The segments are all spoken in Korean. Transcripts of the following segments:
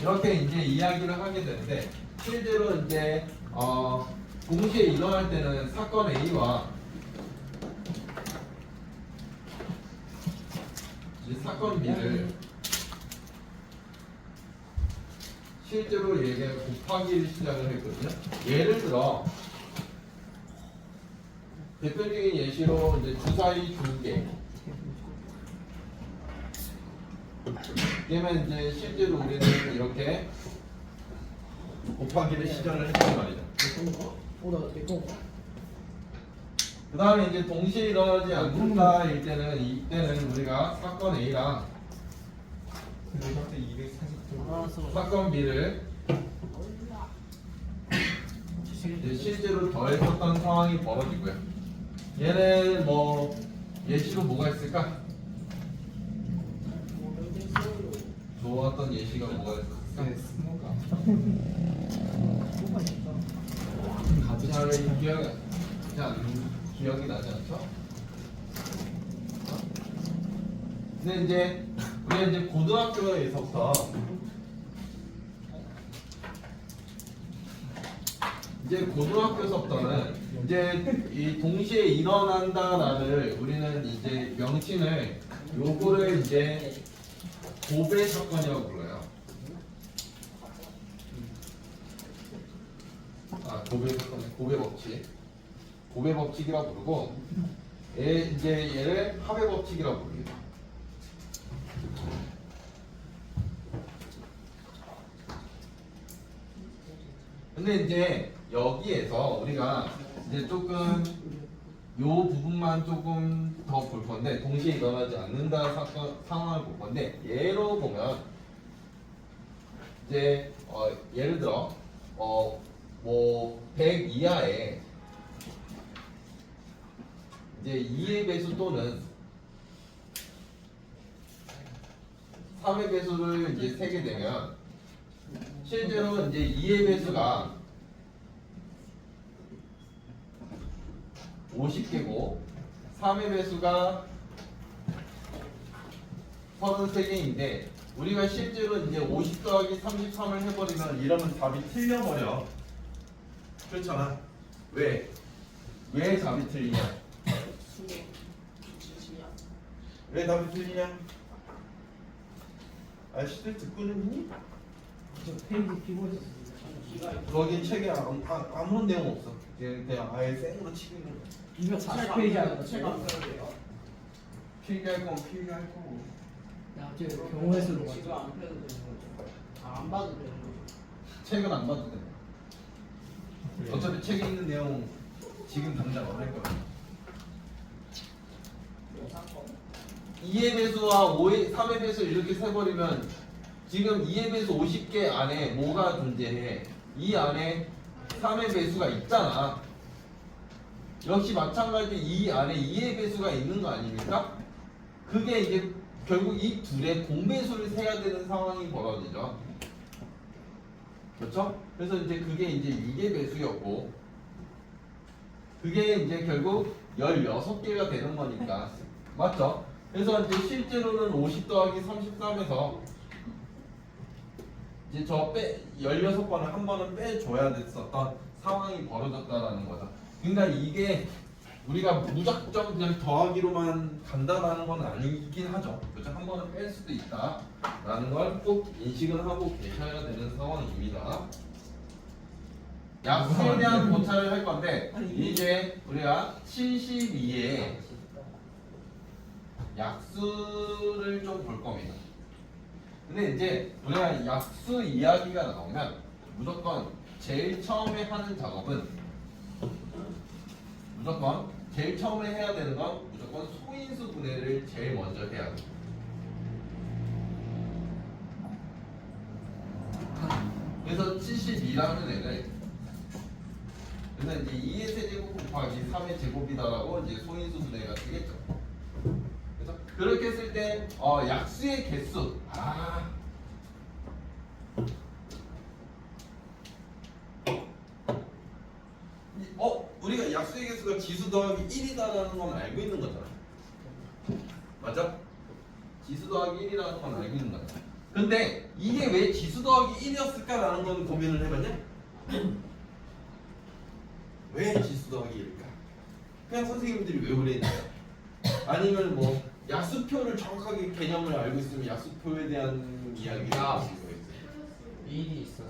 이렇게 이제 이야기를 하게 되는데 실제로 이제 동시에 일어날 때는 사건 A와 이제 사건 B를 실제로 얘가 곱하기를 시작을 했거든요. 예를 들어 대표적인 예시로 이제 주사위 2개. 그러면 이제 실제로 우리는 이렇게 곱하기를 시작을 했단 말이죠. 그 다음에 이제 동시에 일어나지 않는다일 때는 이때는 우리가 사건 A랑 사건 B를 이제 실제로 더했었던 상황이 벌어지고요. 얘는 뭐 예시로 뭐가 있을까? 좋았던 예시가 뭐가 있을까? 잘 기억이 나지 않죠? 근데 이제 우리가 이제 고등학교에서부터 이제 고등학교에서부터는 이제 이 동시에 일어난다라를 우리는 이제 명칭을 요거를 이제 고배 사건이라고 불러요. 고배 사건, 고배 법칙, 고배 법칙이라고 부르고, 이제 얘를 합의 법칙이라고 부릅니다. 근데 이제 여기에서 우리가 이제 조금 요 부분만 조금 더 볼 건데 동시에 일어나지 않는다 상황을 볼 건데 예로 보면 이제 예를 들어 뭐 100 이하에 이제 2의 배수 또는 3의 배수를 이제 세게 되면 실제로 이제 2의 배수가 50개고 3의 배수가 33개인데 우리가 실제로 이제 50 더하기 33을 해버리면 이러면 답이 틀려버려. 그렇잖아. 왜? 왜 답이 틀리냐? 왜 답이 틀리냐? 아저씨들 듣고는 있니? 페이지 피고 있었습니다. 거기 책에 아무런 내용 없어. 그냥 아예 생으로 치는 거. 240페이지 하는 거. 필기할 건 필기할 거고. 야, 저 경우의 수로 지금 안 펴도 되는 거죠? 안 봐도 되는 거죠? 책은 안 봐도 돼. 어차피 책에 있는 내용 지금 당장 안 할 거야. 2의 배수와 3의 배수 이렇게 세버리면 지금 2의 배수 50개 안에 뭐가 존재해? 이 안에 3의 배수가 있잖아. 역시 마찬가지 이 안에 2의 배수가 있는 거 아닙니까? 그게 이제 결국 이 둘의 공배수를 세야 되는 상황이 벌어지죠. 그렇죠? 그래서 이제 그게 이제 6의 배수였고 그게 이제 결국 16개가 되는 거니까 맞죠? 그래서 이제 실제로는 50 더하기 33에서 이제 16번을 한 번은 빼줘야 됐었던 상황이 벌어졌다라는 거죠. 그러니까 이게 우리가 무작정 그냥 더하기로만 간다라는 건 아니긴 하죠. 그렇죠? 한 번은 뺄 수도 있다라는 걸 꼭 인식을 하고 계셔야 되는 상황입니다. 약수에 대한 고찰을 할 건데 이제 우리가 72에 약수를 좀 볼 겁니다. 근데 이제 우리가 약수 이야기가 나오면 무조건 제일 처음에 하는 작업은 무조건 제일 처음에 해야 되는 건 무조건 소인수 분해를 제일 먼저 해야 돼. 그래서 72라는 애를 그래서 이제 2의 세제곱 곱하기 3의 제곱이다라고 이제 소인수 분해가 되겠죠. 그래서 그렇게 했을 때 약수의 개수 우리가 약수의 개수가 지수 더하기 1이다라는 건 알고 있는 거잖아. 맞아? 지수 더하기 1이라는 건 알고 있는 거잖아. 근데 이게 왜 지수 더하기 1이었을까라는 건 고민을 해봤냐? 왜 지수 더하기 1일까? 그냥 선생님들이 왜 그랬냐? 아니면 뭐 약수표를 정확하게 개념을 알고 있으면 약수표에 대한 이야기가 있을 수 있어요. 일이 있어서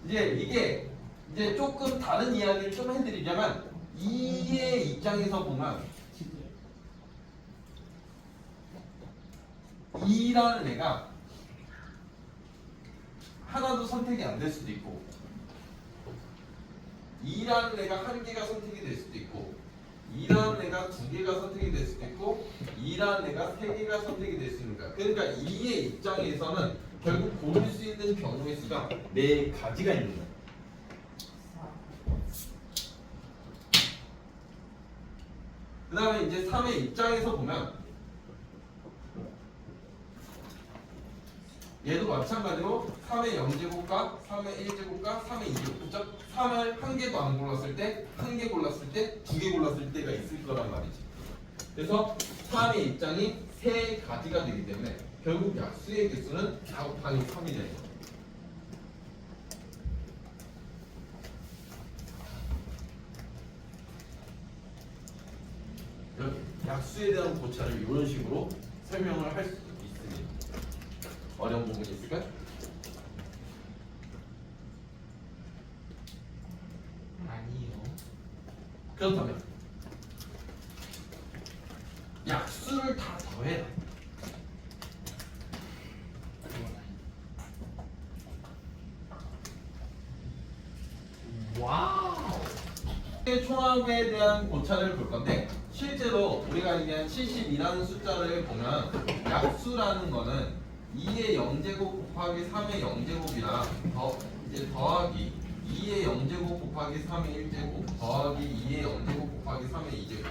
이제 이게 이제 조금 다른 이야기를 좀 해드리자면 이의 입장에서 보면 2라는 애가 하나도 선택이 안 될 수도 있고 2라는 애가 한 개가 선택이 될 수도 있고 2라는 애가 두 개가 선택이 될 수도 있고 2라는 애가 세 개가 선택이 될 수 있는 거야. 그러니까 2의 입장에서는 결국 고를 수 있는 경우의 수가 네 가지가 있는 거야. 그 다음에 이제 3의 입장에서 보면 얘도 마찬가지로 3의 0제곱과 3의 1제곱과 3의 2제곱 그죠? 3을 한 개도 안 골랐을 때, 한 개 골랐을 때, 두 개 골랐을 때가 있을 거란 말이지. 그래서 3의 입장이 세 가지가 되기 때문에 결국 약수의 개수는 4 곱하기 3이 되는 거야. 이렇게 약수에 대한 고찰을 이런 식으로 설명을 할 수 있습니다. 어려운 부분이 있을까? 아니요. 그렇다면 약수를 다 더해라. 와우. 총합에 대한 고찰을 볼 건데 실제로 우리가 얘기한 72라는 숫자를 보면 약수라는 거는 2의 0제곱 곱하기 3의 0제곱이랑 이제 더하기 2의 0제곱 곱하기 3의 1제곱 더하기 2의 0제곱 곱하기 3의 2제곱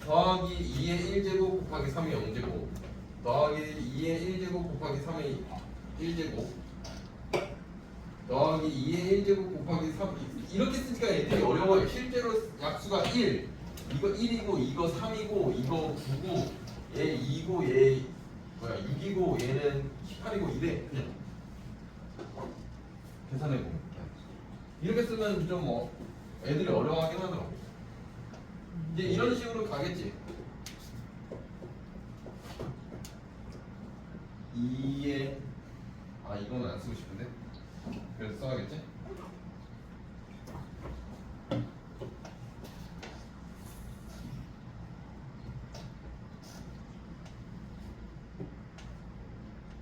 더하기 2의 1제곱 곱하기 3의 0제곱 더하기 2의 1제곱 곱하기 3의 1제곱 더하기 2의 1제곱 곱하기 3 이렇게 쓰니까 애들이 어려워요. 실제로 약수가 1 이거 1이고 이거 3이고 이거 9고 얘 2고 얘 뭐야 6이고 얘는 18이고 이래 그냥 계산해보면 이렇게 쓰면 좀 뭐 애들이 어려워하긴 하더라고. 이제 이런 식으로 가겠지. 2에 이건 안 쓰고 싶은데 그래서 써야겠지?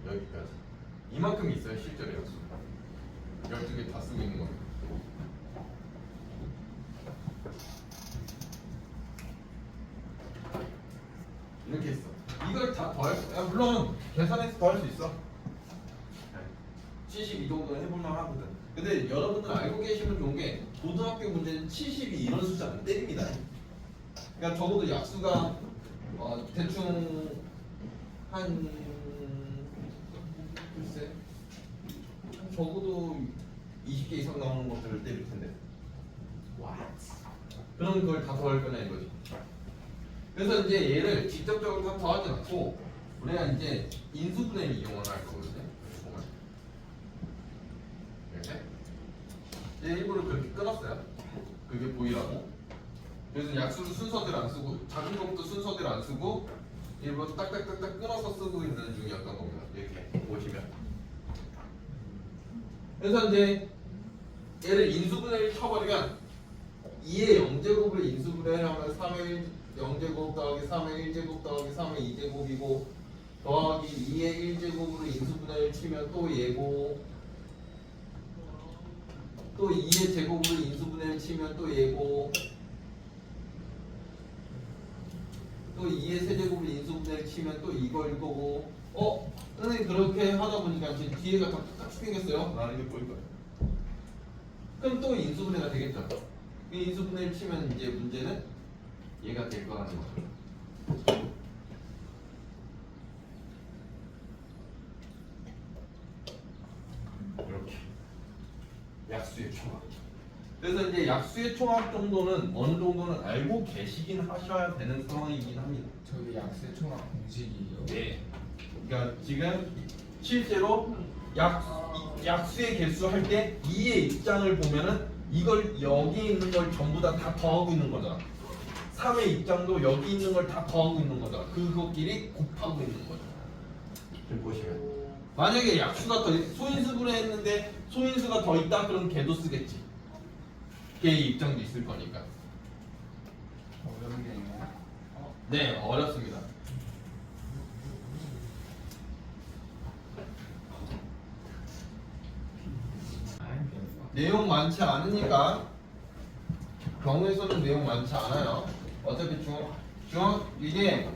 여기까지 이만큼 있어요 실제로 약수 12개 다 쓰고 있는 거예요. 이렇게 있어. 이걸 다 더할 수 물론 계산해서 더할 수 있어. 72 정도는 해볼만 하거든. 근데 여러분들 알고 계시면 좋은 게 고등학교 문제는 72 이런 숫자 안 때립니다. 그러니까 적어도 약수가 대충 한 글쎄 적어도 20개 이상 나오는 것들을 때릴 텐데. 그럼 그걸 다 더할 거냐 이거지. 그래서 이제 얘를 직접적으로 다 더하지 않고 우리가 이제 인수분해를 이용을 할 거거든요. 보면. 이렇게. 이제 일부러 그렇게 끊었어요. 그게 보이라고. 그래서 약수를 순서대로 안 쓰고 작은 것부터 순서대로 안 쓰고 일부러 딱딱딱딱 끊어서 쓰고 있는 중이었던 겁니다. 이렇게 보시면. 그래서 이제 얘를 인수분해를 쳐버리면 2의 0제곱을 인수분해하면 3의 0제곱 더하기 3의 1제곱 더하기 3의 2제곱이고 더하기 2의 1제곱으로 인수분해를 치면 또 얘고 또 2의 제곱으로 인수분해를 치면 또 얘고 또 2의 세제곱으로 인수분해를 치면 또 이걸 거고 선생님 그렇게 하다 보니까 지금 뒤에가 다 똑같이 생겼어요. 라는 게 보일 거예요. 그럼 또 인수분해가 되겠죠. 이 인수분해를 치면 이제 문제는 얘가 될 거라는 거죠. 이렇게 약수의 총합. 그래서 이제 약수의 총합 정도는 어느 정도는 알고 계시긴 하셔야 되는 상황이긴 합니다. 저기 약세 총합 공식이요. 네. 그러니까 지금 실제로 약수의 개수 할 때 2의 입장을 보면은 이걸 여기 있는 걸 전부 다 더하고 있는 거잖아. 3의 입장도 여기 있는 걸 다 더하고 있는 거잖아. 그것끼리 곱하고 있는 거죠. 지금 보시면 만약에 약수가 더 소인수분해 했는데 소인수가 더 있다 그럼 걔도 쓰겠지. 걔의 입장도 있을 거니까. 어렵네요. 네, 어렵습니다. 내용 많지 않으니까 경우에서는 내용 많지 않아요. 어차피 중학 이게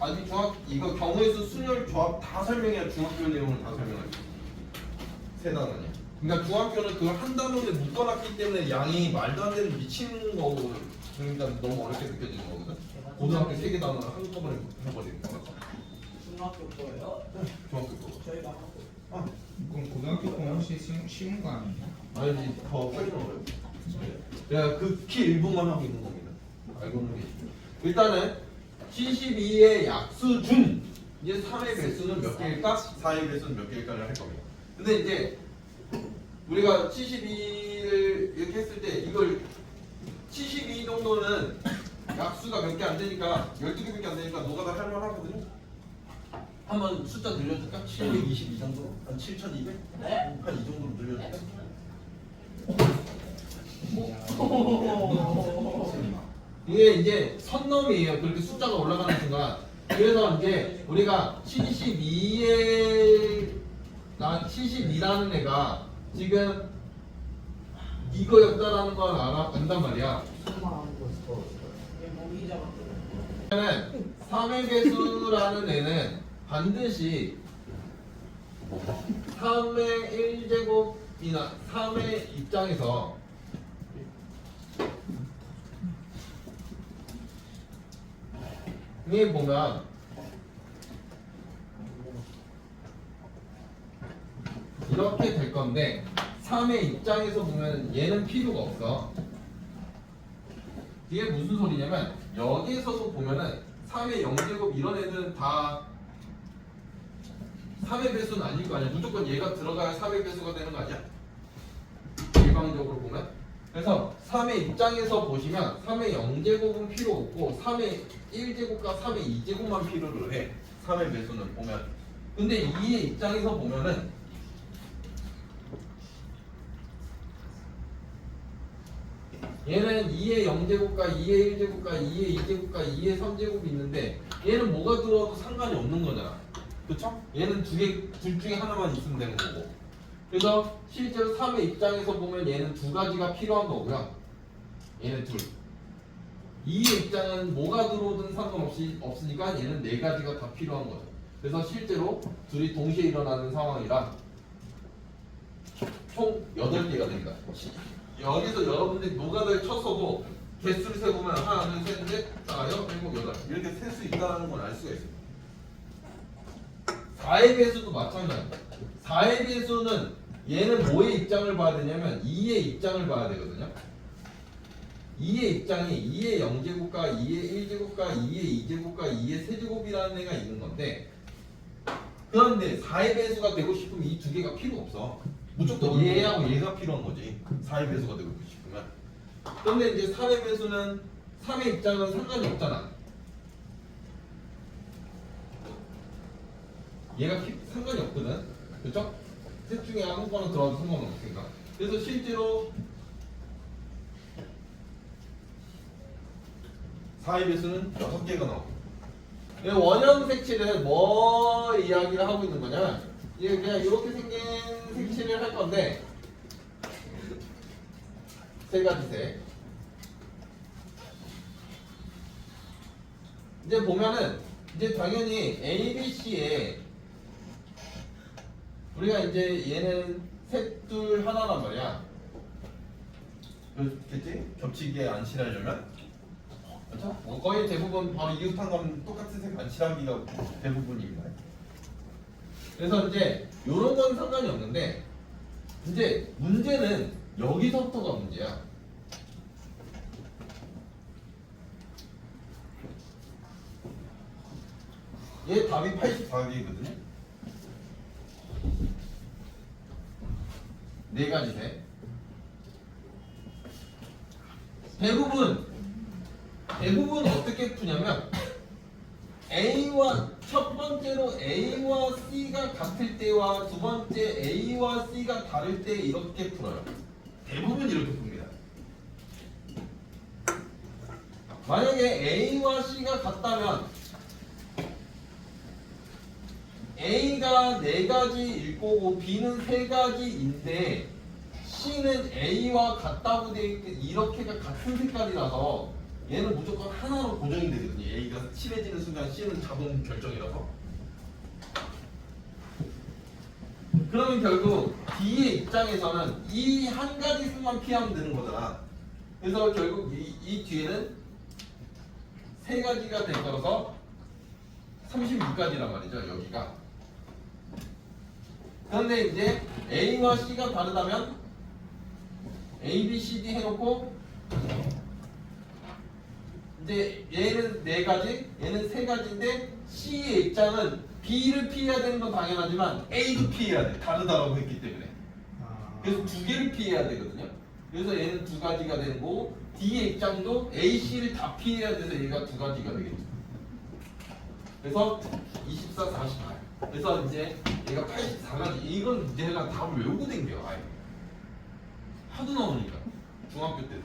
아직 이거 경우에서 순열 조합 다 설명해야 중학교 내용을 다 설명하지. 세 단원이야. 그러니까 중학교는 그걸 한 단원에 묶어놨기 때문에 양이 말도 안 되는 미치는 거고 그러니까 너무 어렵게 느껴지는 거거든. 고등학교 3개 단원을 한꺼번에 해버리는 거야. 중학교 거예요? 중학교 거. 저희 막학교. 그럼 고등학교 거 혹시 쉬운 거 아니에요? 아니지 더 훨씬 어려워. 내가 극히 일부만 하고 있는 겁니다. 알고는 계시죠. 일단은 72의 약수준 이제 3의 배수는 몇 개일까? 4의 배수는 몇 개일까를 할 겁니다. 근데 이제 우리가 72를 이렇게 했을 때 이걸 72 정도는 약수가 몇 개 안 되니까 12개밖에 안 되니까 노가다 할만하거든요. 한번 숫자 늘려줄까? 722 정도로? 한 7200? 네? 한 이 정도로 늘려줄까? 이게 이제 선넘이에요. 그렇게 숫자가 올라가는 순간. 그래서 이제 우리가 72라는 애가 지금 이거였다라는 걸 안단 말이야. 얘 모기 잡았거든. 그러면 3의 배수라는 애는 반드시 3의 1제곱이나 3의 입장에서 위에 보면 이렇게 될 건데 3의 입장에서 보면 얘는 필요가 없어. 이게 무슨 소리냐면 여기에서도 보면은 3의 0제곱 이런 애들은 다 3의 배수는 아닐 거 아니야. 무조건 얘가 들어가야 3의 배수가 되는 거 아니야? 일방적으로 보면. 그래서 3의 입장에서 보시면 3의 0제곱은 필요 없고 3의 1제곱과 3의 2제곱만 필요로 해. 3의 배수는 보면. 근데 2의 입장에서 보면은 얘는 2의 0제곱과 2의 1제곱과 2의 2제곱과 2의 3제곱이 있는데 얘는 뭐가 들어와도 상관이 없는 거잖아. 그쵸? 얘는 둘 중에 하나만 있으면 되는 거고. 그래서 실제로 3의 입장에서 보면 얘는 두 가지가 필요한 거고요. 얘는 둘. 2의 입장은 뭐가 들어오든 상관없이 없으니까 얘는 네 가지가 다 필요한 거죠. 그래서 실제로 둘이 동시에 일어나는 상황이라 총 8개가 됩니다. 여기서 여러분들이 노가다를 쳤어도 개수를 세보면 하나, 둘, 셋, 넷, 다섯, 일곱, 여덟 이렇게 셀 수 있다는 걸 알 수가 있어요. 4의 배수도 마찬가지야. 4의 배수는 얘는 뭐의 입장을 봐야 되냐면 2의 입장을 봐야 되거든요. 2의 입장이 2의 0제곱과 2의 1제곱과 2의 2제곱과 2의 세제곱이라는 애가 있는 건데 그런데 4의 배수가 되고 싶으면 이 두 개가 필요 없어. 무조건 얘하고 얘가 필요한 거지. 4의 배수가 되고 싶으면. 그런데 이제 3의 배수는 3의 입장은 상관이 없잖아. 얘가 상관이 없거든. 그렇죠? 셋 중에 아무거나 들어와도 상관없으니까. 그래서 실제로 4의 배수는 6개가 나오고. 원형 색칠은 뭐 이야기를 하고 있는 거냐? 이게 그냥 이렇게 생긴 색칠을 할 건데 세 가지 색. 이제 보면은 이제 당연히 A, B, C에 우리가 이제 얘는 셋, 둘, 하나란 말이야. 그렇겠지? 겹치게 안 칠하려면. 그렇죠? 거의 대부분 바로 이웃한 건 똑같은 색 안 칠하기가 대부분입니다. 그래서 이제 이런 건 상관이 없는데 이제 문제는 여기서부터가 문제야. 얘 답이 84개거든요. 네 가지 돼. 대부분 어떻게 푸냐면 A와 첫 번째로 A와 C가 같을 때와 두 번째 A와 C가 다를 때 이렇게 풀어요. 대부분 이렇게 풉니다. 만약에 A와 C가 같다면 A가 4가지일 거고 B는 3가지인데 C는 A와 같다고 돼 있고 이렇게가 같은 색깔이라서 얘는 무조건 하나로 고정이 되거든요. A가 칠해지는 순간 C는 자동 결정이라서. 그러면 결국 D의 입장에서는 이 한 가지 수만 피하면 되는 거잖아. 그래서 결국 이 뒤에는 3가지가 될 거라서 36가지란 말이죠. 여기가. 그런데 이제 A와 C가 다르다면 A, B, C, D 해놓고 이제 얘는 4가지, 얘는 3가지인데 C의 입장은 B를 피해야 되는 건 당연하지만 A도 피해야 돼. 다르다라고 했기 때문에. 그래서 2개를 피해야 되거든요. 그래서 얘는 2가지가 되는 거고 D의 입장도 A, C를 다 피해야 돼서 얘가 2가지가 되겠죠. 그래서 24, 48. 그래서 이제 얘가 84가지. 이건 내가 답을 외우고 댕겨. 아예. 하도 나오니까. 중학교 때도.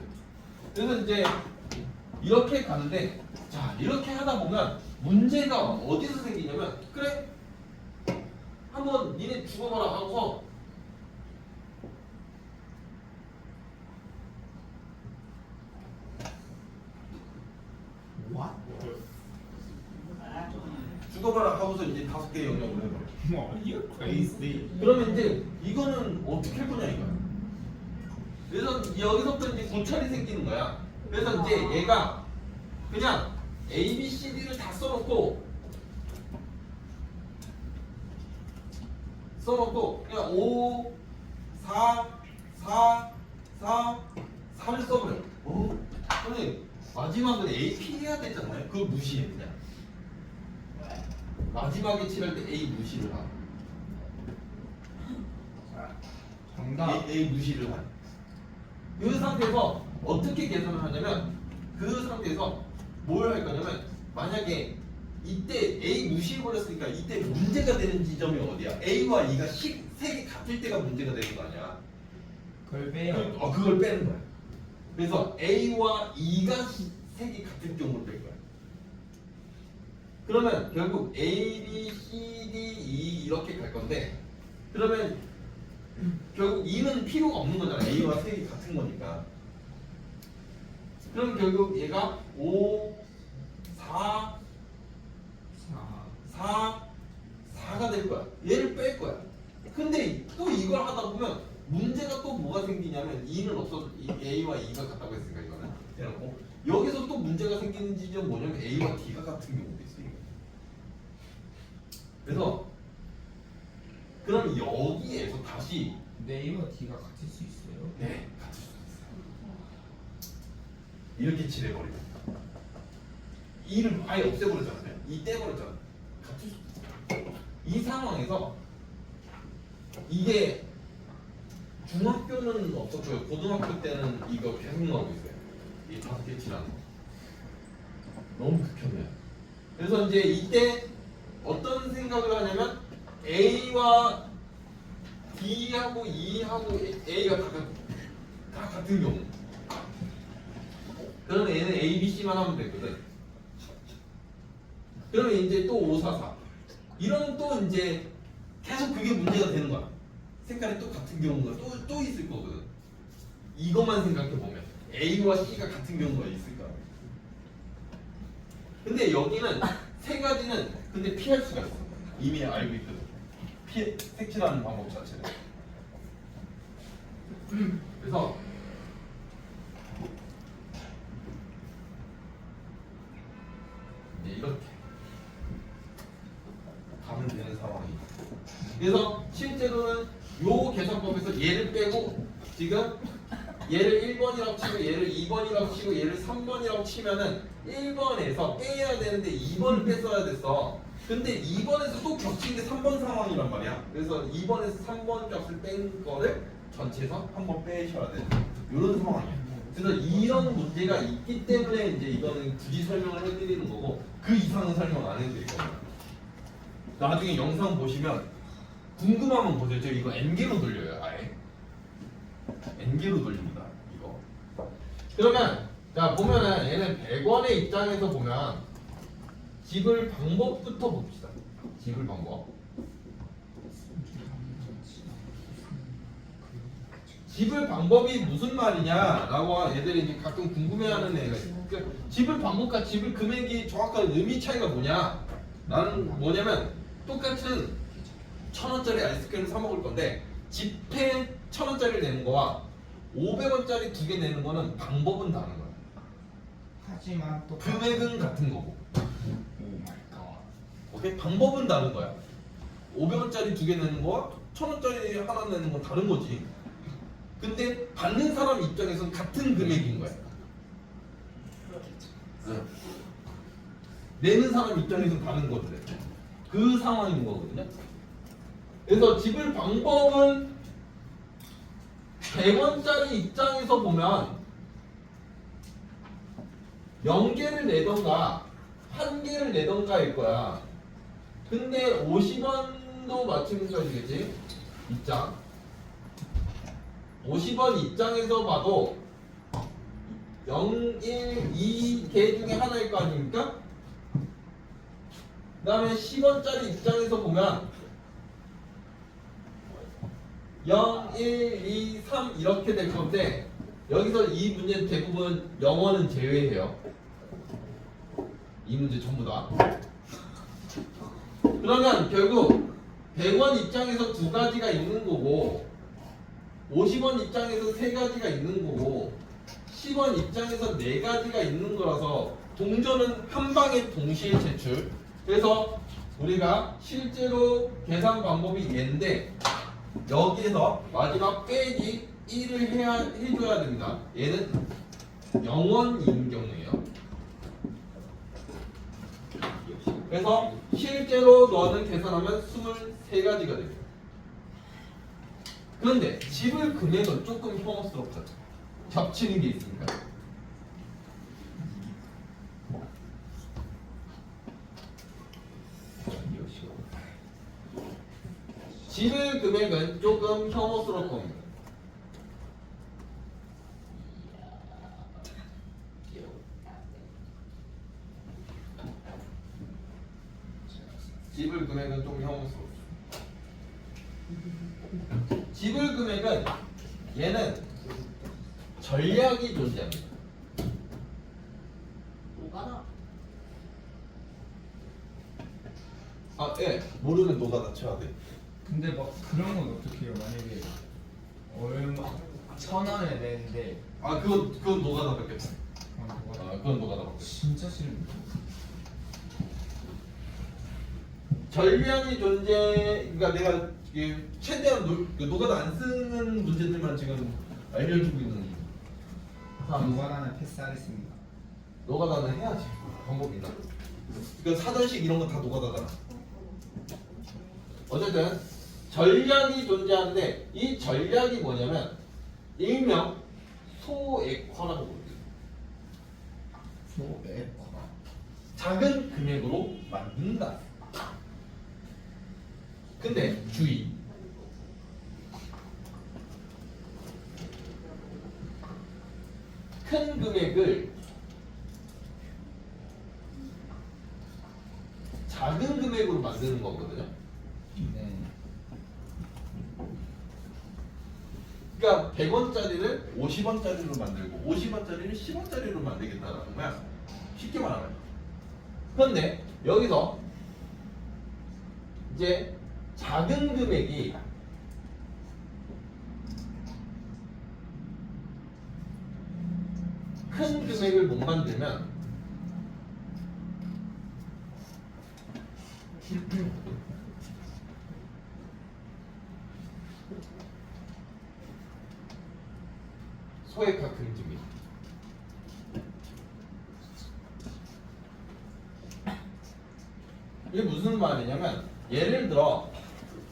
그래서 이제 이렇게 가는데 자 이렇게 하다 보면 문제가 어디서 생기냐면 그래 한번 니네 죽어봐라 하고서 What? 죽어봐라 하고서 이제 5개 영역을 해버려. You're crazy. 그러면 이제 이거는 어떻게 할 거냐 이거야. 그래서 여기서부터 이제 고찰이 생기는 거야. 그래서 이제 얘가 그냥 A, B, C, D를 다 써놓고 그냥 5, 4, 4를 써버려. 근데 마지막은 A, P 해야 되잖아요. 그걸 무시해 그냥. 마지막에 칠할 때 A 무시를 하고 정답. A 무시를 하고 그 상태에서 어떻게 계산을 하냐면 그 상태에서 뭘 할 거냐면 만약에 이때 A 무시해버렸으니까 이때 문제가 되는 지점이 어디야? A와 E가 색이 같을 때가 문제가 되는 거 아니야? 그걸 빼요. 그걸 빼는 거야. 그래서 A와 E가 색이 같은 경우를 뺄 거야. 그러면 결국 A, B, C, D, E 이렇게 갈 건데 그러면 결국 E는 필요가 없는 거잖아. A와 색이 같은 거니까. 그럼 결국 얘가 5, 4, 4가 될 거야. 얘를 뺄 거야. 근데 또 이걸 하다 보면 문제가 또 뭐가 생기냐면 E는 없어서 A와 E가 같다고 했으니까 이거는 해놓고 여기서 또 문제가 생기는 지점 뭐냐면 A와 D가 같은 경우도 있어. 그래서 그럼 여기에서 다시 A와 D가 같을 수 있어요? 네 같을 수 있어요. 이렇게 칠해버리면 E를 아예 없애버렸잖아요. E 떼버렸잖아요. 같을 수 있어요. 이 상황에서 이게 중학교는 없었고요. 고등학교 때는 이거 계속 나오고 있어요. 이 5개 칠하는 거. 너무 극혐해요. 그래서 이제 이때 어떤 생각을 하냐면 A와 D하고 E하고 A가 다 같은 경우 그러면 얘는 A, B, C만 하면 되거든. 그러면 이제 또 5, 4, 4 이러면 또 이제 계속 그게 문제가 되는 거야. 색깔이 또 같은 경우가 또 있을 거거든. 이것만 생각해보면 A와 C가 같은 경우가 있을 거야. 근데 여기는 3가지는 근데 피할 수가 있어. 이미 알고 있거든. 색칠하는 방법 자체를. 그래서 이제 이렇게 가면 되는 상황이. 그래서 실제로는 요 계산법에서 얘를 빼고 지금 얘를 1번이라고 치고 얘를 2번이라고 치고 얘를 3번이라고 치면은 1번에서 빼야 되는데 2번을 뺐어야 됐어. 근데 2번에서 또 겹친 게 3번 상황이란 말이야. 그래서 2번에서 3번 값을 뺀 거를 전체에서 한번 빼셔야 돼. 이런 상황이야. 그래서 이런 문제가 있기 때문에 이제 이거는 굳이 설명을 해드리는 거고 그 이상은 설명 안 해도 되고. 나중에 영상 보시면 궁금하면 보세요. 저 이거 N개로 돌려요. 아예 N개로 돌립니다. 이거. 그러면 자 보면은 얘는 100원의 입장에서 보면 집을 방법부터 봅시다. 집을 방법. 집을 방법이 무슨 말이냐라고 애들이 이제 가끔 궁금해하는 애가 있어요. 그러니까 집을 방법과 집을 금액이 정확한 의미 차이가 뭐냐? 나는 뭐냐면 똑같은 1,000원짜리 아이스크림을 사 먹을 건데 집회 1,000원짜리를 내는 거와 500원짜리 2개 내는 거는 방법은 다른 거야. 하지만 또 금액은 같은 거고. 오 마이 갓. 오케이? 방법은 다른 거야. 500원짜리 2개 내는 거와 1,000원짜리 하나 내는 건 다른 거지. 근데 받는 사람 입장에서는 같은 금액인 거야. 응. 내는 사람 입장에서는 다른 거지. 그 상황인 거거든요. 그래서 집을 방법은 100원짜리 입장에서 보면 0개를 내던가 1개를 내던가일 거야. 근데 50원도 마찬가지겠지? 입장 50원 입장에서 봐도 0, 1, 2개 중에 하나일 거 아닙니까? 그 다음에 10원짜리 입장에서 보면 0, 1, 2, 3 이렇게 될 건데 여기서 이 문제 대부분 영어는 제외해요. 이 문제 전부 다. 그러면 결국 100원 입장에서 2가지가 있는 거고 50원 입장에서 3가지가 있는 거고 10원 입장에서 4가지가 있는 거라서 동전은 한 방에 동시에 제출. 그래서 우리가 실제로 계산 방법이 얘인데 여기에서 마지막 빼기 1을 해줘야 됩니다. 얘는 0원인 경우에요. 그래서 실제로 너는 계산하면 23가지가 됩니다. 그런데 집을 금액은 조금 혐오스럽다. 겹치는 게 있으니까. 집을 금액은 조금 혐오스러울 겁니다. 집을 금액은 좀 혐오스럽죠. 지불 금액은 얘는 전략이 존재합니다. 노가다. 아, 예. 모르면 노가다 쳐야 돼. 근데 막 그런 건 어떻게 해요? 만약에 얼마 1,000원을 내는데 아, 그건 노가다밖에 없어. 뭐가 그건 노가다밖에 없어. 진짜 싫은데. 전략이 존재, 그러니까 내가 이게 최대한 노가다 안 쓰는 문제들만 지금 알려주고 있는 상황. 노가다는 패스하겠습니다. 노가다는 해야지. 방법이 있나? 그러니까 사전식 이런 거 다 노가다잖아. 어쨌든 전략이 존재하는데 이 전략이 뭐냐면 일명 소액화라고 부릅니다. 소액화. 작은 금액으로 만든다. 근데 주의. 큰 금액을 작은 금액으로 만드는 거거든요. 네. 그러니까 100원짜리를 50원짜리로 만들고 50원짜리를 10원짜리로 만들겠다는 거야. 쉽게 말하면. 그런데 여기서 이제 작은 금액이 큰 금액을 못 만들면 포획학 그림입니다. 이게 무슨 말이냐면 예를 들어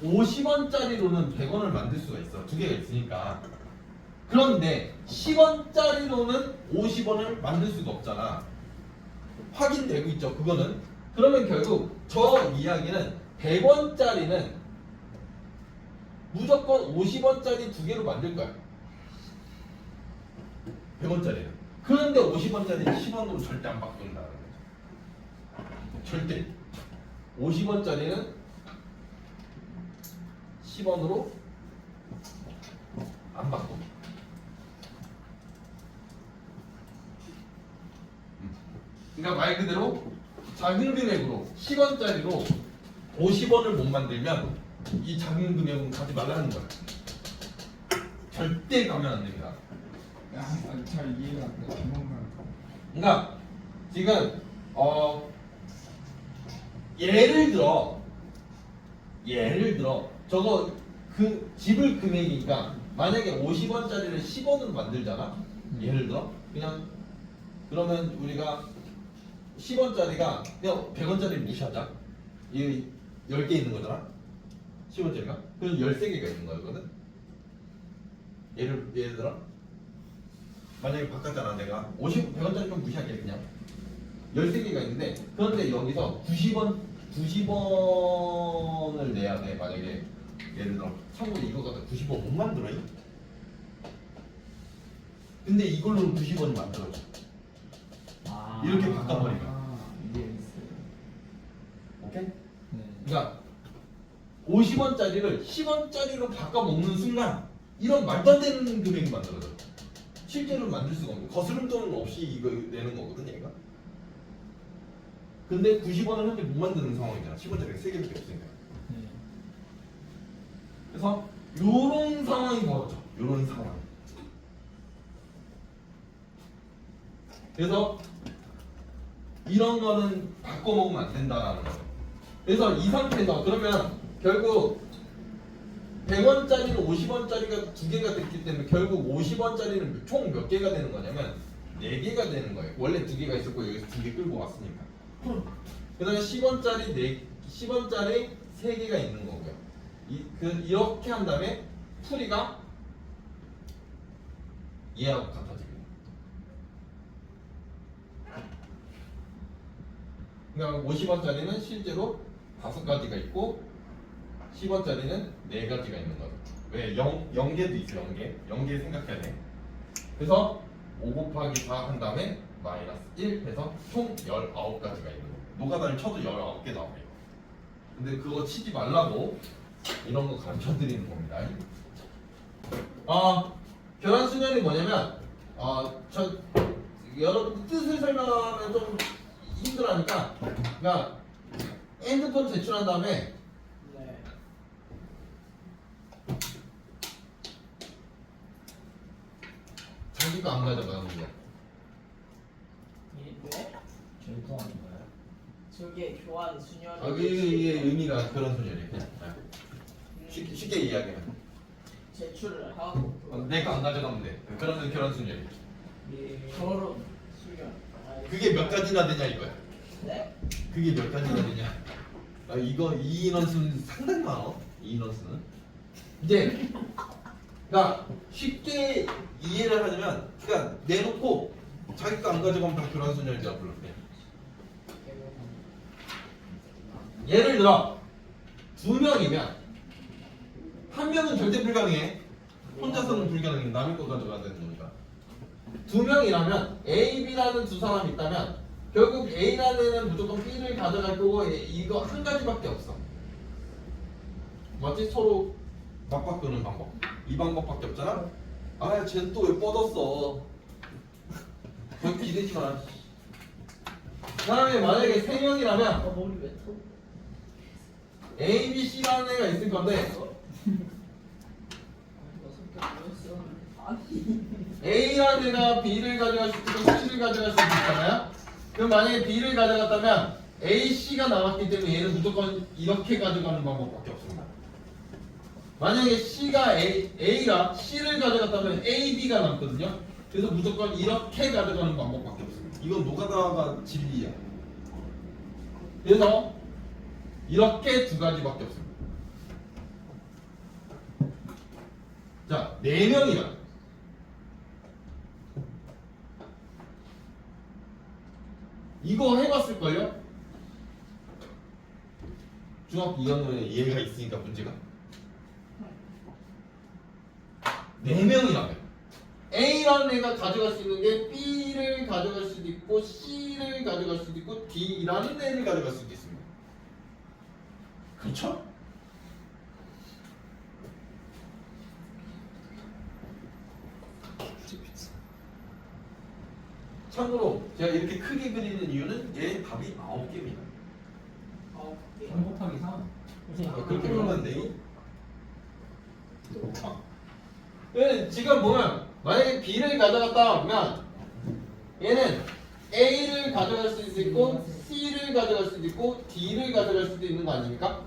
50원짜리로는 100원을 만들 수가 있어. 두 개가 있으니까. 그런데 10원짜리로는 50원을 만들 수가 없잖아. 확인되고 있죠. 그거는. 그러면 결국 저 이야기는 100원짜리는 무조건 50원짜리 두 개로 만들 거야. 100원짜리는. 그런데 50원짜리는 10원으로 절대 안 바꾼다는 거죠. 절대. 50원짜리는 10원으로 안 바꿔. 그러니까 말 그대로 작은 금액으로 10원짜리로 50원을 못 만들면 이 작은 금액은 가지 말라는 거야. 절대 가면 안 됩니다. 야, 잘 이해가 안 돼. 도망가. 그러니까 지금 예를 들어 저거 그 지불 금액이니까 만약에 50원짜리를 10원으로 만들잖아. 예를 들어 그냥 그러면 우리가 10원짜리가 그냥 100원짜리 무시하자. 이 10개 있는 거잖아. 10원짜리가. 그럼 13개가 있는 거거든. 예를 들어 만약에 바꿨잖아. 내가 100원짜리 좀 무시할게 그냥 13개가 있는데 그런데 여기서 90원을 내야 돼. 만약에 예를 들어 참고로 이거 갖다 90원 못 만들어. 근데 이걸로는 90원을 만들어줘. 이렇게 바꿔버리면. 이게 있어요. 오케이? 네. 그러니까 50원짜리를 10원짜리로 바꿔 먹는 순간 이런 말도 안 되는 금액이 만들어져. 실제로 만들 수가 없는 거스름돈 없이 이거 내는 거거든 얘가. 근데 90원을 현재 못 만드는 상황이잖아. 10원짜리가 3개밖에 없으니까. 네. 그래서 요런 상황이 벌어져. 요런 상황. 그래서 이런 거는 바꿔 먹으면 안 된다라는 거예요. 그래서 이 상태에서 그러면 결국 100원짜리는 50원짜리가 두 개가 됐기 때문에 결국 50원짜리는 총 몇 개가 되는 거냐면 4개가 되는 거예요. 원래 두 개가 있었고 여기서 두 개 끌고 왔으니까. 그 다음에 10원짜리 10원짜리 3개가 있는 거고요. 이렇게 한 다음에 풀이가 얘하고 같아집니다. 그러니까 50원짜리는 실제로 5가지가 있고 10원짜리는 4가지가 있는 거죠. 왜? 0개도 있어. 0개 생각해야 돼. 그래서 5 곱하기 4 한 다음에 마이너스 1 해서 총 19가지가 있는 거예요. 노가다를 쳐도 19개 나와요. 근데 그거 치지 말라고 이런 거 가르쳐 드리는 겁니다. 교란순열이 뭐냐면 여러분 뜻을 설명하면 좀 힘들어하니까 그러니까 핸드폰 제출한 다음에 네. 자기 거 안 가져가는 거야. 네? 절도 아닌가요? 저게 교환 순열. 이게 의미가 그런 소리예요. 그냥 쉽게 이야기하면 제출을 하고 내 거 안 가져가면 돼. 그러면 교란순열이. 결혼 순열. 그게 몇 가지나 되냐 이거야. 네? 그게 몇 가지나 되냐. 이 인원수는 상당히 많어. 이 인원수는. 이제 그러니까 쉽게 이해를 하려면 그러니까 내놓고 자기 거 안 가져가면 다 교란순열이라고 불렀대. 예를 들어 2명이면 한 명은 절대 불가능해. 혼자서는 불가능해. 남의 거 가져가야 되는 거니까. 2명이라면 A, B라는 두 사람이 있다면 결국 A라는 애는 무조건 B를 가져갈 거고 이거 한 가지밖에 없어. 맞지? 서로 맞바꾸는 방법. 이 방법밖에 없잖아. 쟤는 또 왜 뻗었어? 거기 기대지 마. 그 다음에 만약에 3명이라면 머리 왜 터? A, B, C라는 애가 있을 건데 A라는 애가 B를 가져갈 수 있고 C를 가져갈 수 있잖아요. 그럼 만약에 B를 가져갔다면 A, C가 나왔기 때문에 얘는 무조건 이렇게 가져가는 방법밖에 없습니다. 만약에 A가 C를 가져갔다면 A, B가 남거든요. 그래서 무조건 이렇게 가져가는 방법밖에 없습니다. 이건 노가다가 진리야. 그래서 이렇게 두 가지밖에 없습니다. 자, 4명이라. 이거 해봤을걸요? 중학교 2학년에 이해가 있으니까 문제가 4명이라면 A라는 애가 가져갈 수 있는 게 B를 가져갈 수도 있고 C를 가져갈 수도 있고 D라는 애를 가져갈 수도 있습니다. 그렇죠? 참고로 제가 이렇게 크게 그리는 이유는 얘 답이 9개입니다. 9개. 3 곱하기 3. 그렇게 보면 돼. 지금 보면 만약에 B를 가져갔다 하면 얘는 A를 가져갈 수도 있고 C를 가져갈 수도 있고 D를 가져갈 수도 있는 거 아닙니까?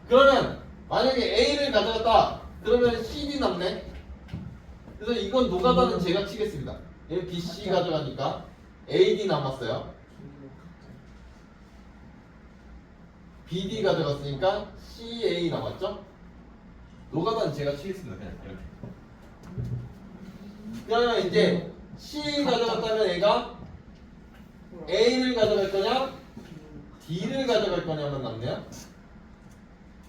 그러면 만약에 A를 가져갔다 그러면 CD 남네. 그래서 이건 노가다는 제가 치겠습니다. 얘 BC 가져가니까 AD 남았어요. BD 가져갔으니까 CA 남았죠? 노가다는 제가 치겠습니다. 그냥 이렇게. 그러면 이제 C 가져갔다면 얘가 A를 가져갈 거냐 D를 가져갈 거냐만 남네요.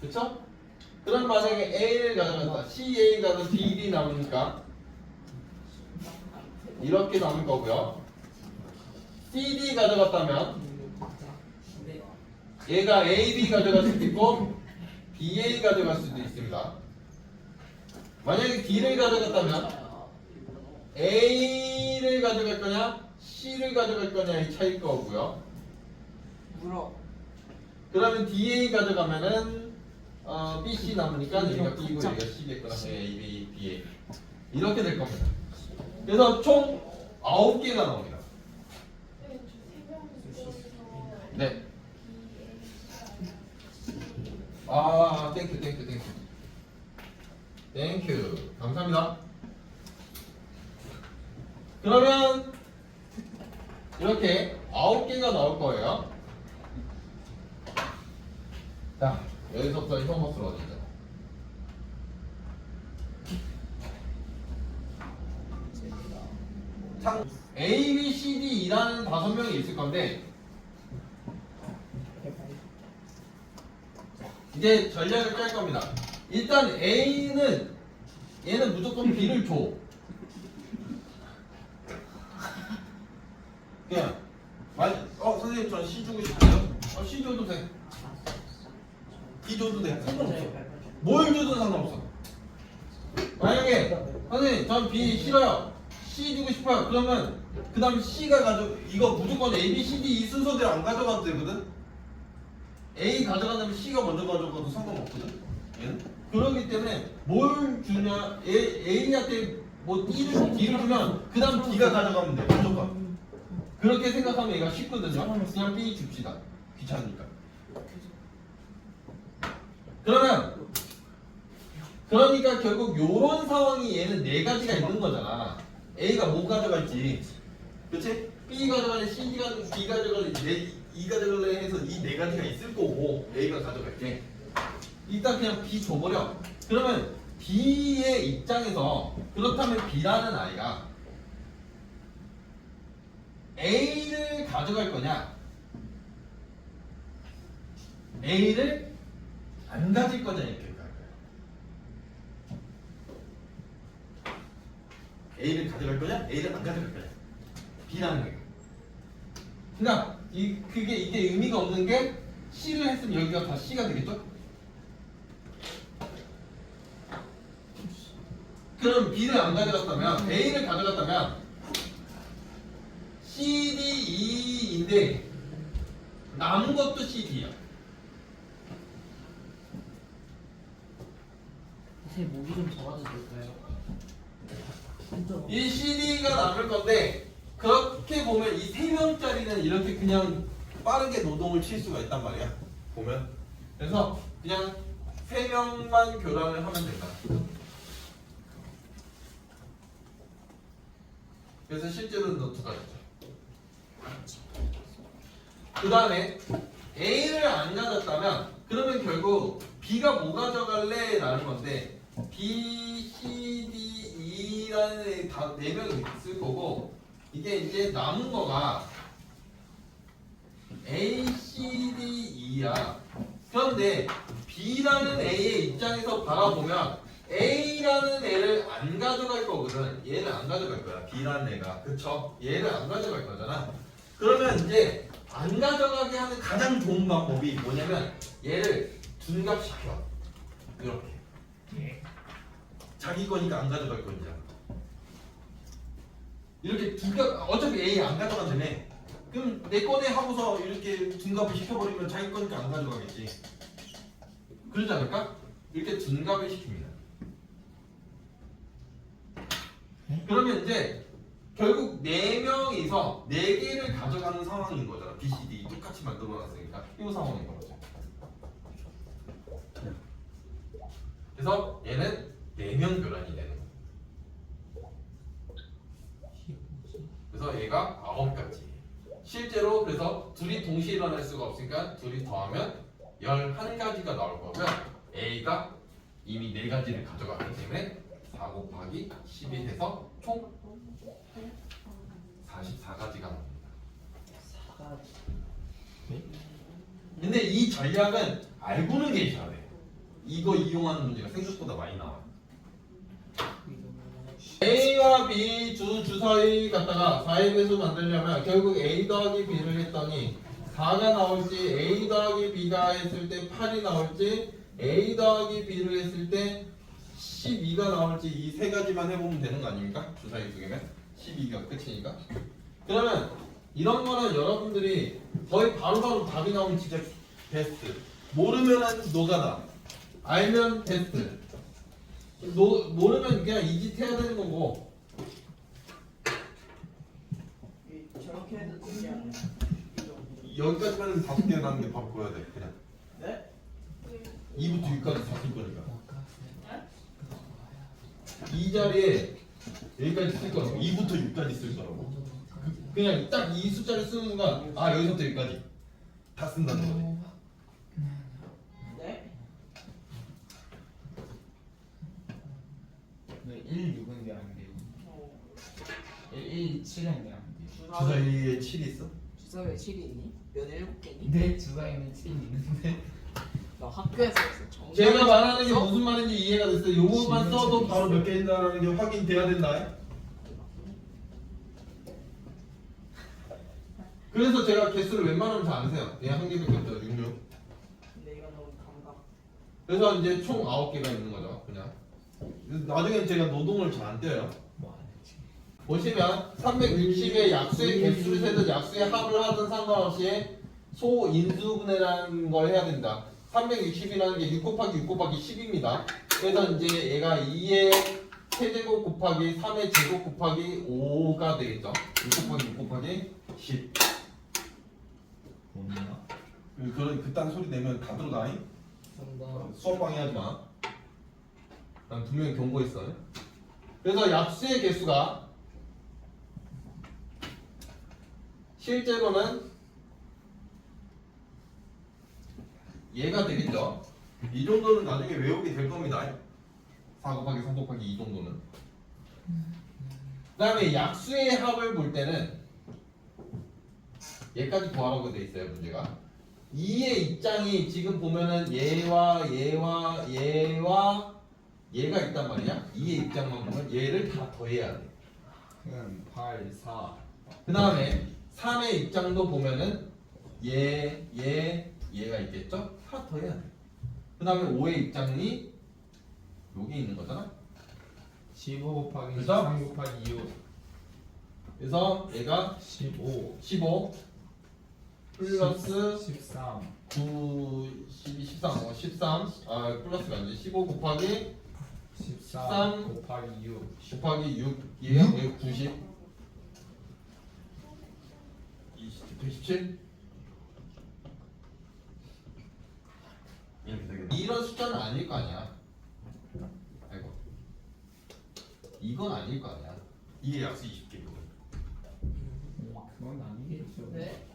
그쵸? 그럼 만약에 A를 가져갔다 CA 가서 DD 남으니까 이렇게 남을 거고요. CD 가져갔다면 얘가 AB 가져갈 수도 있고 BA 가져갈 수도 있습니다. 만약에 D를 가져갔다면 A를 가져갈 거냐 C를 가져갈 거냐의 차이일 거고요. 물어. 그러면 DA 가져가면은 BC 남으니까 여기가 B고 여기가 C겠구나. A, B, BA 이렇게 될 겁니다. 그래서 총 9개가 나옵니다. 네. 땡큐. 감사합니다. 그러면 이렇게 9개가 나올 거예요. 자, 여기서부터 혐오스러워 어디죠? 참 A, B, C, D, E라는 5명이 있을 건데 이제 전략을 짤 겁니다. 일단 A는 얘는 무조건 B를 줘. 그냥 선생님 전 C 주고 싶어요. C 줘도 돼. B 줘도 돼. 상관없어. 뭘 줘도 상관없어. 만약에 선생님 전 B 싫어요. C 주고 싶어요. 그러면 그 다음 C가 이거 무조건 A, B, C, D 이 순서대로 안 가져가도 되거든. A 가져간다면 C가 먼저 가져가도 상관없거든. 얘는 그렇기 때문에 뭘 주냐 A한테 뭐 D를 주면 그 다음 D가 가져가면 돼. 무조건. 그렇게 생각하면 얘가 쉽거든요. 그냥 B 줍시다. 귀찮으니까. 그러니까 결국 요런 상황이 얘는 4가지가 있는 거잖아. A가 뭐 가져갈지, 그치? B 가져갈래, C B 가져갈래, E 가져갈래 해서 이 4가지가 있을 거고 A가 가져갈게. 일단 그냥 B 줘버려. 그러면 B의 입장에서 그렇다면 B라는 아이가 A를 가져갈 거냐, A를 안 가질 거냐 이렇게 갈 거야. A를 가져갈 거냐, A를 안 가져갈 거냐. B라는 거야. 그러니까 이게 의미가 없는 게 C를 했으면 여기가 다 C가 되겠죠? 그럼 B를 안 가져갔다면 A를 가져갔다면 C, D, E인데 남은 것도 C, D야. 제 목이 좀 잡아도 될까요? 이 CD가 남을 건데 그렇게 보면 이 3명짜리는 이렇게 그냥 빠르게 노동을 칠 수가 있단 말이야. 보면 그래서 그냥 3명만 교란을 하면 된다. 그래서 실제로는 너 두 가지죠. 그 다음에 A를 안 가졌다면 그러면 결국 B가 뭐 가져갈래? 라는 건데 B, C, D, E라는 다 4명이 있을 거고 이게 이제 남은 거가 A, C, D, E야. 그런데 B라는 A의 입장에서 바라보면 A라는 애를 안 가져갈 거거든. 얘를 안 가져갈 거야. B라는 애가. 그쵸? 얘를 안 가져갈 거잖아. 그러면 이제 안 가져가게 하는 가장 좋은 방법이 뭐냐면 얘를 둔갑시켜. 이렇게. 자기 거니까 안 가져갈 거니까. 이렇게 둔갑, 어차피 A 안 가져간다며. 그럼 내 거네 하고서 이렇게 둔갑을 시켜버리면 자기 거니까 안 가져가겠지. 그러지 않을까? 이렇게 둔갑을 시킵니다. 그러면 이제 결국 4명이서 4개를 가져가는 상황인 거잖아. B, C, D 똑같이 만들어놨으니까 이 상황인 거죠. 그래서 얘는 4명 교란이 되는 거야. 그래서 얘가 9가지. 실제로 그래서 둘이 동시에 일어날 수가 없으니까 둘이 더하면 11가지가 나올 거고요. A가 이미 4가지를 가져갔기 때문에 4 곱하기 12 해서 총 44가지가 나옵니다. 4가지. 근데 이 전략은 알고는 계셔야 돼. 이거 이용하는 문제가 생각보다 많이 나와요. A와 B 주 사이 갖다가 4의 배수 만들려면 결국 A 더하기 B를 했더니 4가 나올지 A 더하기 B가 했을 때 8이 나올지 A 더하기 B를 했을 때 12가 나올지 이 3가지만 해보면 되는 거 아닙니까? 주 사이 2개면 12가 끝이니까. 그러면 이런 거는 여러분들이 거의 바로바로 답이 나오면 진짜 베스트. 모르면은 노가다. 알면 베스트. 모르면 그냥 이짓 해야 되는 거고. 저렇게 해도 되지 않나요? 여기까지만 5개 나는 게 바로 보여야 돼. 그냥 네? 2부터 6까지 다 쓸 거니까. 이 자리에 여기까지 쓸 거라고. 2부터 6까지 쓸 거라고. 그냥 딱 이 숫자를 쓰는 순간 아 여기서부터 여기까지 다 쓴다는 거지. 네? 왜 1, 6은 왜 안 돼요? 1, 7은 왜 안 돼요? 주 사이에 7이 있어? 주사위에 7이 있니? 면 7개니? 네, 주사위는 7이 있는데 나 학교에서 했어. 정답 제가 말하는 게 있어? 무슨 말인지 이해가 됐어요. 요것만 써도 바로 몇 개 있다는 게 확인돼야 된다. 그래서 제가 개수를 웬만하면 잘 안 세요. 그냥 한 개밖에 없죠. 6, 6. 근데 이건 너무 감각. 그래서 이제 총 9개가 있는 거죠. 그냥. 나중에 제가 노동을 잘 안 떼요. 뭐 안 했지? 보시면 360의 약수의 개수를 세든 약수의 합을 하든 상관없이 소인수분해라는 걸 해야 된다. 360이라는 게 6 곱하기 6 곱하기 10입니다. 그래서 이제 얘가 2의 세제곱 곱하기 3의 제곱 곱하기 5가 되겠죠. 6 곱하기 6 곱하기 10. 뭐냐? 그딴 소리 내면 다 들어다니? 수업 방해하지 마. 난 분명히 경고했어요. 그래서 약수의 개수가 실제로는 얘가 되겠죠. 이 정도는 나중에 외우게 될 겁니다. 4 곱하기 3 곱하기 2 정도는. 그 다음에 약수의 합을 볼 때는 얘까지 구하라고 돼 있어요. 문제가 2의 입장이 지금 보면은 얘와 얘가 있단 말이야. 2의 입장만 보면 얘를 다 더해야 돼. 그냥 8, 4. 그 다음에 3의 입장도 보면은 얘가 있겠죠? 다 더해야 돼. 그 다음에 5의 입장이 여기 있는 거잖아. 15 곱하기 그죠? 13 곱하기 6. 그래서 얘가 15. 15 플러스 13. 9, 12, 13, 13 플러스가 아니지 15 곱하기 13 곱하기 6. 곱하기 6 얘가 90 127 이렇게 되겠네. 이런 숫자는 아닐 거 아니야. 아이고 이건 아닐 거 아니야. 이게 약수 20개거든. 그건 아니겠죠. 네?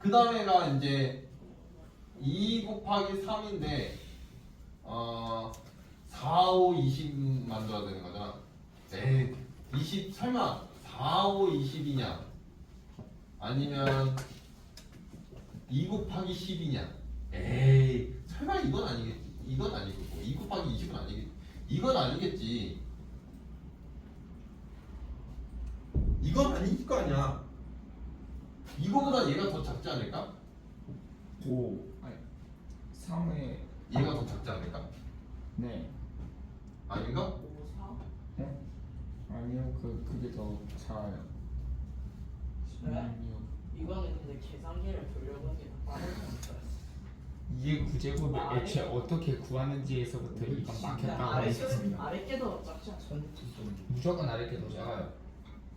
그 다음에가 이제 2 곱하기 3인데 4, 5, 20 만들어야 되는 거잖아. 에이 20 설마 4, 5, 20이냐 아니면 2 곱하기 10이냐 에이 설마 이건 아니겠지. 이건 아니고 2 곱하기 20은 아니겠지. 이건 아니겠지. 이건 아닐 거 아니야. 이거보다 얘가 더 작지 않을까? 5 아니 3에 얘가 더 작지 않을까? 네. 아닌가? 5, 4? 어? 아니요 그게 더 작아요. 네? 16. 이거는 근데 계산기를 돌려보는 게 빠를 것 같아요. 이게 구제곱을 애초에 어떻게 구하는지에서부터 이건 근데 막혔다고 했습니다. 아래 게 더 작지 않아? 무조건 아래 게 더 작아요.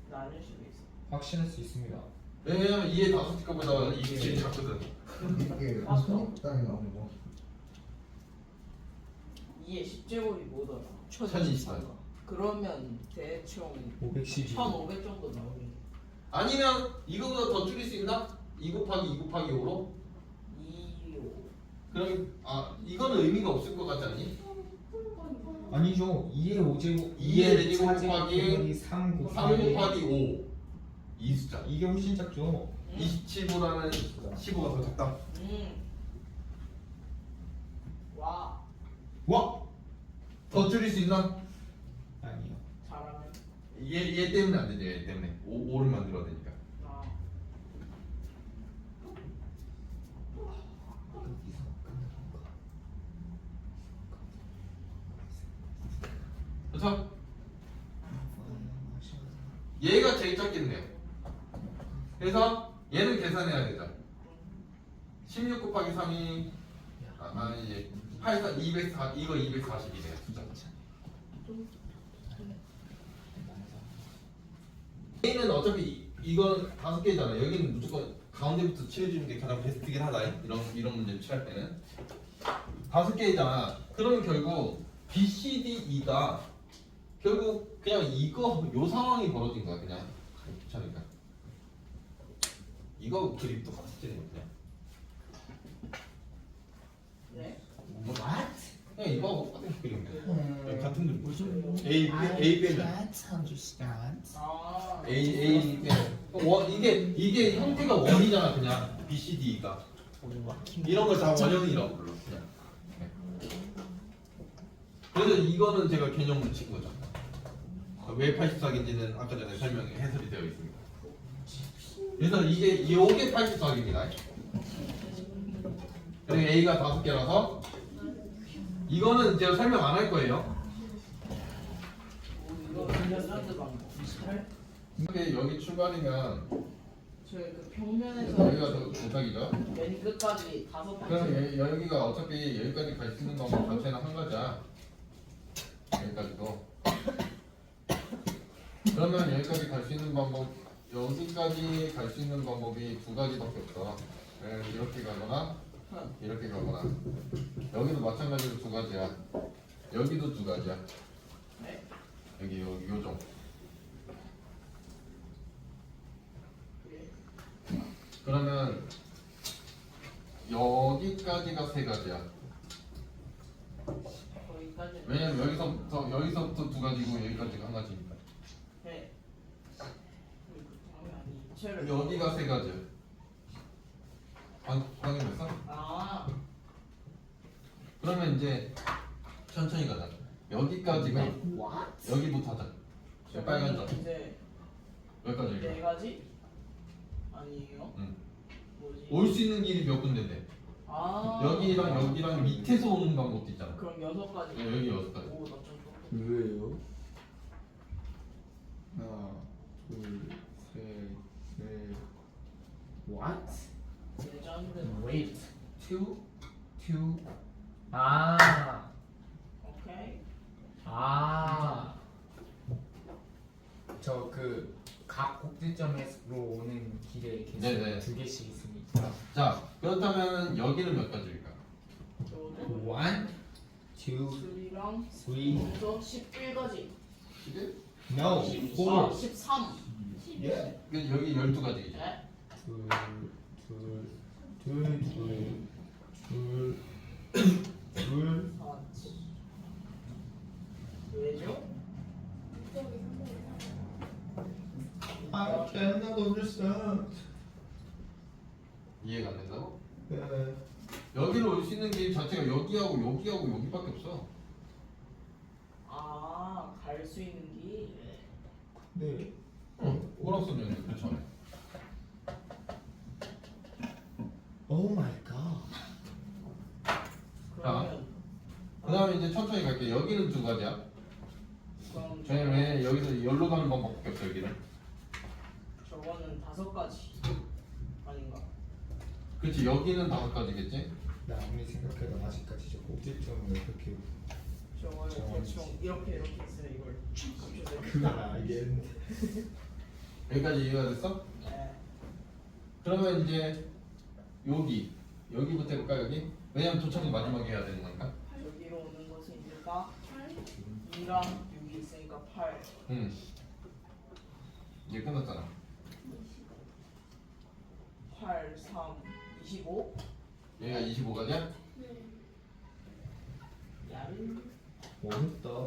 나눌 수도 있어. 확신할 수 있습니다. 왜냐면 2의 5개보다 27이 작거든. 이게 맞죠? 선입단에 나오는 거. 2의 10제곱이 뭐더라? 1024. 그러면 대충 512. 1500 정도 나오겠네. 아니면 이거보다 더 줄일 수 있나? 2 곱하기 2 곱하기 5로? 2, 5. 그럼 이거는 의미가 없을 것 같지 않니? 아니죠. 2의 5제곱 2의 4제곱 곱하기 3 3 곱하기 곱하기 5 이 숫자. 이게 훨씬 작죠. 27보다는 15가 더 작다. 와, 와! 더 줄일 수 있나? 아니요. 잘하네. 얘 때문에 안 되죠. 얘 때문에 5를 만들어야 되니까. 아, 그렇죠? 얘가 제일 작겠네요. 그래서 얘는 계산해야 되죠. 16 곱하기 3이 이제 84 204 이거 240이네요. 숫자. A는 어차피 이건 5개잖아. 여기는 무조건 가운데부터 칠해주는 게 가장 베스트긴 하다. 이런 문제 취할 때는 5개잖아. 그러면 결국 B, C, D, E가 결국 그냥 요 상황이 벌어진 거야. 그냥 귀찮으니까. 이거 그립도 같이 찌는 거냐? 네? 그냥 이거 똑같은 그림이야. 같은 그림. A, B는 아, A, 이게 형태가 원이잖아. 그냥 B, C, D가 이런 걸 다 원형이라고 불러. 그냥. 그래서 이거는 제가 개념을 친 거죠. 왜 84개인지는 아까 전에 설명이 해설이 되어 있습니다. 그래서 이게 요게 84개입니다. 그리고 A가 5개라서 이거는 제가 설명 안 할 거예요. 이거 레전드 방법. 이게 여기 출발이면 저희 그 평면에서 여기가 더 도착이죠. 맨 끝까지 5번째. 그럼 여기가 어차피 여기까지 갈 수 있는 방법 자체는 한 가지야. 여기까지도. 그러면 여기까지 갈 수 있는 방법, 여기까지 갈 수 있는 방법이 2가지밖에 없어. 이렇게 가거나 이렇게 가거나. 여기도 마찬가지로 2가지야. 여기도 2가지야. 네? 여기 요정. 그러면 여기까지가 3가지야. 거기까지. 왜냐면 여기서부터 2가지고 여기까지가 1가지니까. 네. 아니, 여기가 3가지야. 방금했어? 아, 그러면 이제 천천히 가자. 여기까지가 여기부터 하자. 저 빨간 점. 이제 여기까지. 4가지? 아니에요? 응. 뭐지? 올 수 있는 길이 몇 군데인데? 아, 여기랑 밑에서 오는 방법도 있잖아. 그럼 6가지. 네, 여기 6가지. 오, 나좀 왜요? 하나, 둘, 셋, 넷. What? 레전드. Wait. Two. 아. 오케이. 저 각 꼭지점으로 오는 길에 계속 네네. 2개씩 있습니다. 자, 그렇다면 여기는 몇 가지일까? 저도 1, 2, 술이랑 3. 저 11가지. 이게? No. 4. 13. 예. 여기 12가지이죠. 네? 둘. 아, 왜죠? I cannot understand. 이해가 안 된다고? 네. 여기로 올 수 있는 길 자체가 여기하고 여기하고 여기밖에 없어. 아, 갈 수 있는 길. 네. 오락소년이 그렇죠. 오 마이 갓. 그러면 그 다음에 이제 천천히 갈게. 여기는 2가지야. 그럼 왜냐면 여기서 열로 가는 방법밖에 없어 여기는. 저거는 5가지 아닌가? 그렇지 여기는 5가지겠지. 나 아무리 생각해도 아직까지 저 꼭지점을 어떻게 저걸 정원이지. 대충 이렇게 있으면 이걸 쭉 합쳐서 그건 알겠는데. 여기까지 이해가 됐어? 네. 그러면 이제 여기부터 해볼까 여기? 왜냐면 도착은 마지막에 해야 되는 거니까. 여기로 오는 것은 이제 딱 2랑 6이 있으니까 8. 응. 이제 끝났잖아. 8, 3, 25. 얘가 25가지야? 야를 어렵다.